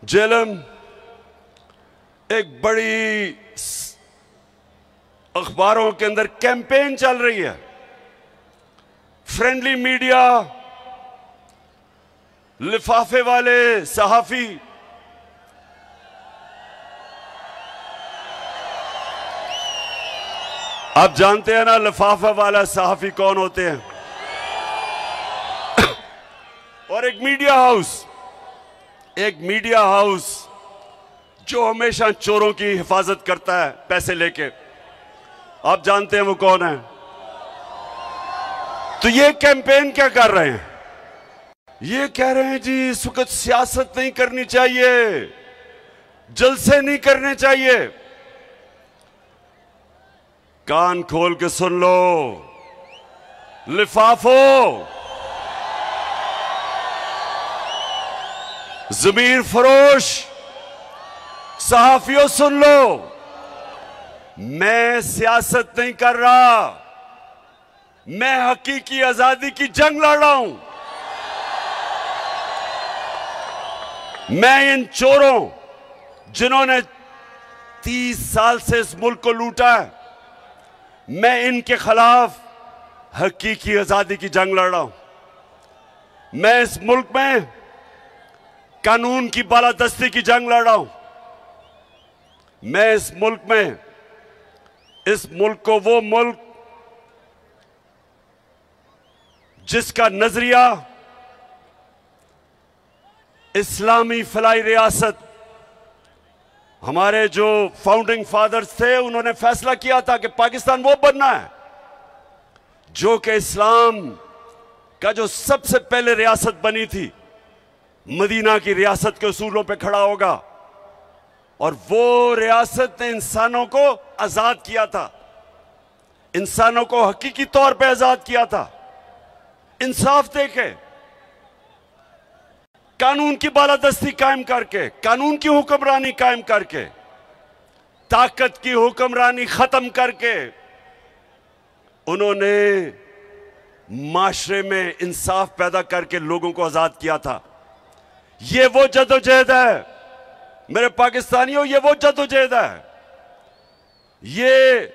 जेलम एक बड़ी अखबारों के अंदर कैंपेन चल रही है, फ्रेंडली मीडिया, लिफाफे वाले सहाफी, आप जानते हैं ना लिफाफा वाला सहाफी कौन होते हैं। और एक मीडिया हाउस जो हमेशा चोरों की हिफाजत करता है पैसे लेके, आप जानते हैं वो कौन है। तो ये कैंपेन क्या कर रहे हैं, ये कह रहे हैं जी इस वक्त सियासत नहीं करनी चाहिए, जलसे नहीं करने चाहिए। कान खोल के सुन लो लिफाफों, ज़मीर फरोश सहाफियों, सुन लो, मैं सियासत नहीं कर रहा, मैं हकीकी आजादी की जंग लड़ रहा हूं। मैं इन चोरों जिन्होंने 30 साल से इस मुल्क को लूटा है, मैं इनके खिलाफ हकीकी आजादी की जंग लड़ रहा हूं। मैं इस मुल्क में कानून की बालादस्ती की जंग लड़ रहा हूं। मैं इस मुल्क को, वो मुल्क जिसका नजरिया इस्लामी फलाई रियासत, हमारे जो फाउंडिंग फादर्स थे उन्होंने फैसला किया था कि पाकिस्तान वो बनना है जो कि इस्लाम का जो सबसे पहले रियासत बनी थी, मदीना की रियासत के उसूलों पे खड़ा होगा। और वो रियासत ने इंसानों को आजाद किया था, इंसानों को हकीकी तौर पे आजाद किया था। इंसाफ देके, कानून की बालादस्ती कायम करके, कानून की हुक्मरानी कायम करके, ताकत की हुक्मरानी खत्म करके उन्होंने माशरे में इंसाफ पैदा करके लोगों को आजाद किया था। ये वो जदोजहद है मेरे पाकिस्तानियों, ये वो जदोजहद है। ये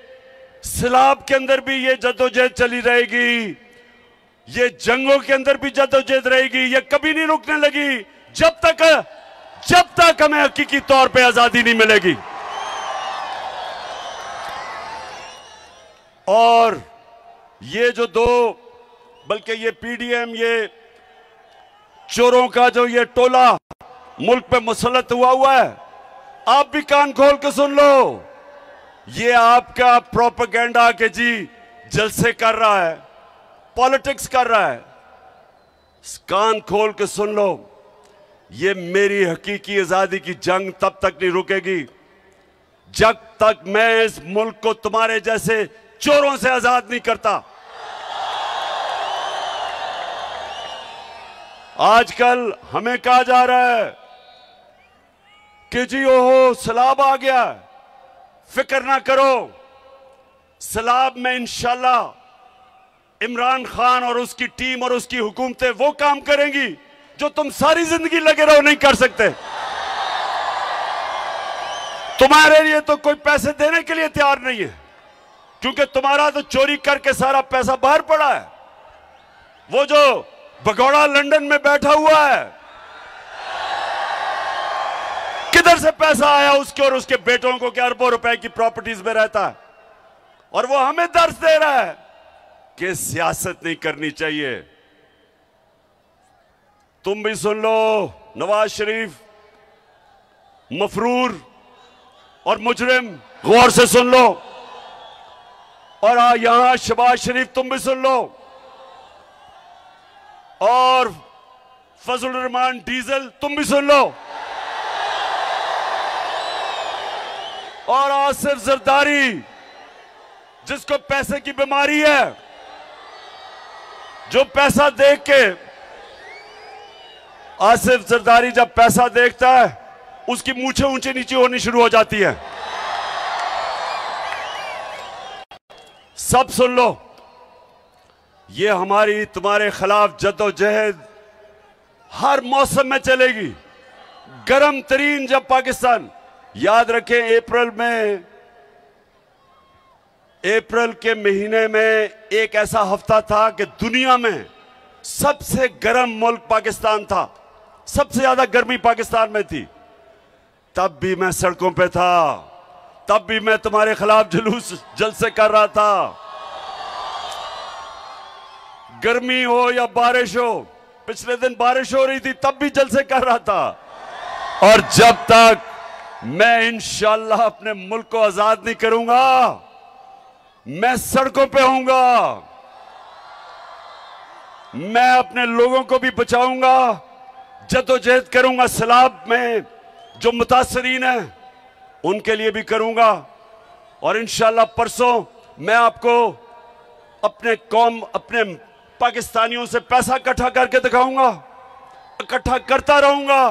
सिलाब के अंदर भी ये जदोजहद चली रहेगी, ये जंगों के अंदर भी जदोजहद रहेगी, ये कभी नहीं रुकने लगी जब तक हमें हकीकी तौर पे आजादी नहीं मिलेगी। और ये जो बल्कि ये पीडीएम, ये चोरों का जो ये टोला मुल्क पे मुसल्लत हुआ है, आप भी कान खोल के सुन लो, ये आपका प्रोपेगेंडा के जी जलसे कर रहा है, पॉलिटिक्स कर रहा है। कान खोल के सुन लो, ये मेरी हकीकी आजादी की जंग तब तक नहीं रुकेगी जब तक मैं इस मुल्क को तुम्हारे जैसे चोरों से आजाद नहीं करता। आजकल हमें कहा जा रहा है कि जी ओहो सैलाब आ गया, फिक्र ना करो, सैलाब में इंशाल्लाह इमरान खान और उसकी टीम और उसकी हुकूमतें वो काम करेंगी जो तुम सारी जिंदगी लगे रहो नहीं कर सकते। तुम्हारे लिए तो कोई पैसे देने के लिए तैयार नहीं है, क्योंकि तुम्हारा तो चोरी करके सारा पैसा बाहर पड़ा है। वो जो भगोड़ा लंदन में बैठा हुआ है, किधर से पैसा आया उसके और उसके बेटों को, क्या अरबों रुपए की प्रॉपर्टीज में रहता है, और वो हमें दर्ज दे रहा है कि सियासत नहीं करनी चाहिए। तुम भी सुन लो, नवाज शरीफ मफरूर और मुजरिम, गौर से सुन लो। और यहां शहबाज शरीफ तुम भी सुन लो, और फजलुर रहमान डीजल तुम भी सुन लो, और आसिफ जरदारी जिसको पैसे की बीमारी है, जो पैसा देख के, आसिफ जरदारी जब पैसा देखता है उसकी मूछें ऊंची नीची होनी शुरू हो जाती है। सब सुन लो, ये हमारी तुम्हारे खिलाफ जद्दोजहद हर मौसम में चलेगी, गर्म तरीन जब पाकिस्तान, याद रखें अप्रैल के महीने में एक ऐसा हफ्ता था कि दुनिया में सबसे गर्म मुल्क पाकिस्तान था, सबसे ज्यादा गर्मी पाकिस्तान में थी। तब भी मैं सड़कों पे था, तब भी मैं तुम्हारे खिलाफ जुलूस जलसे कर रहा था। गर्मी हो या बारिश हो, पिछले दिन बारिश हो रही थी तब भी जलसे कर रहा था। और जब तक मैं इंशाअल्लाह अपने मुल्क को आजाद नहीं करूंगा, मैं सड़कों पे होऊंगा, मैं अपने लोगों को भी बचाऊंगा, जद्दोजहद करूंगा, सैलाब में जो मुतासरीन हैं उनके लिए भी करूंगा। और इंशाअल्लाह परसों मैं आपको अपने पाकिस्तानियों से पैसा इकट्ठा करके दिखाऊंगा, इकट्ठा करता रहूंगा,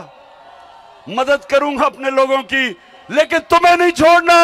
मदद करूंगा अपने लोगों की, लेकिन तुम्हें नहीं छोड़ना।